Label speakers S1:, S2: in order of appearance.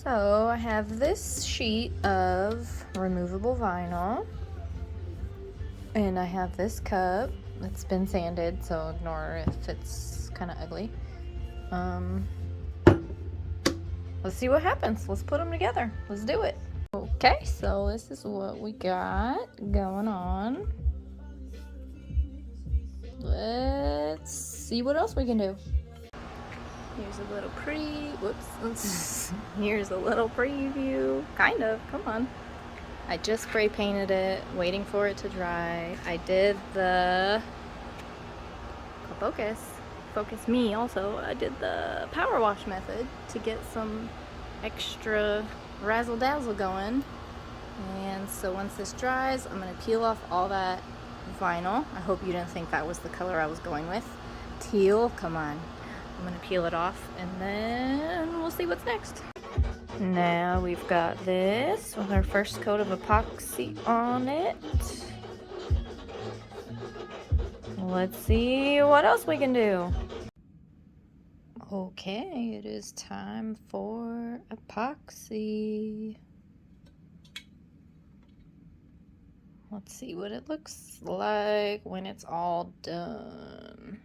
S1: So I have this sheet of removable vinyl, and I have this cup that's been sanded, so ignore if it's kind of ugly. Let's see what happens. Let's put them together. Let's do it. Okay, so this is what we got going on. Let's see what else we can do. Here's a little Here's a little preview. Kind of, come on. I just spray painted it, waiting for it to dry. I did the focus me also. I did the power wash method to get some extra razzle dazzle going. And so once this dries, I'm gonna peel off all that vinyl. I hope you didn't think that was the color I was going with. Teal, come on. I'm gonna peel it off and then we'll see what's next. Now we've got this with our first coat of epoxy on it. Let's see what else we can do. Okay, it is time for epoxy. Let's see what it looks like when it's all done.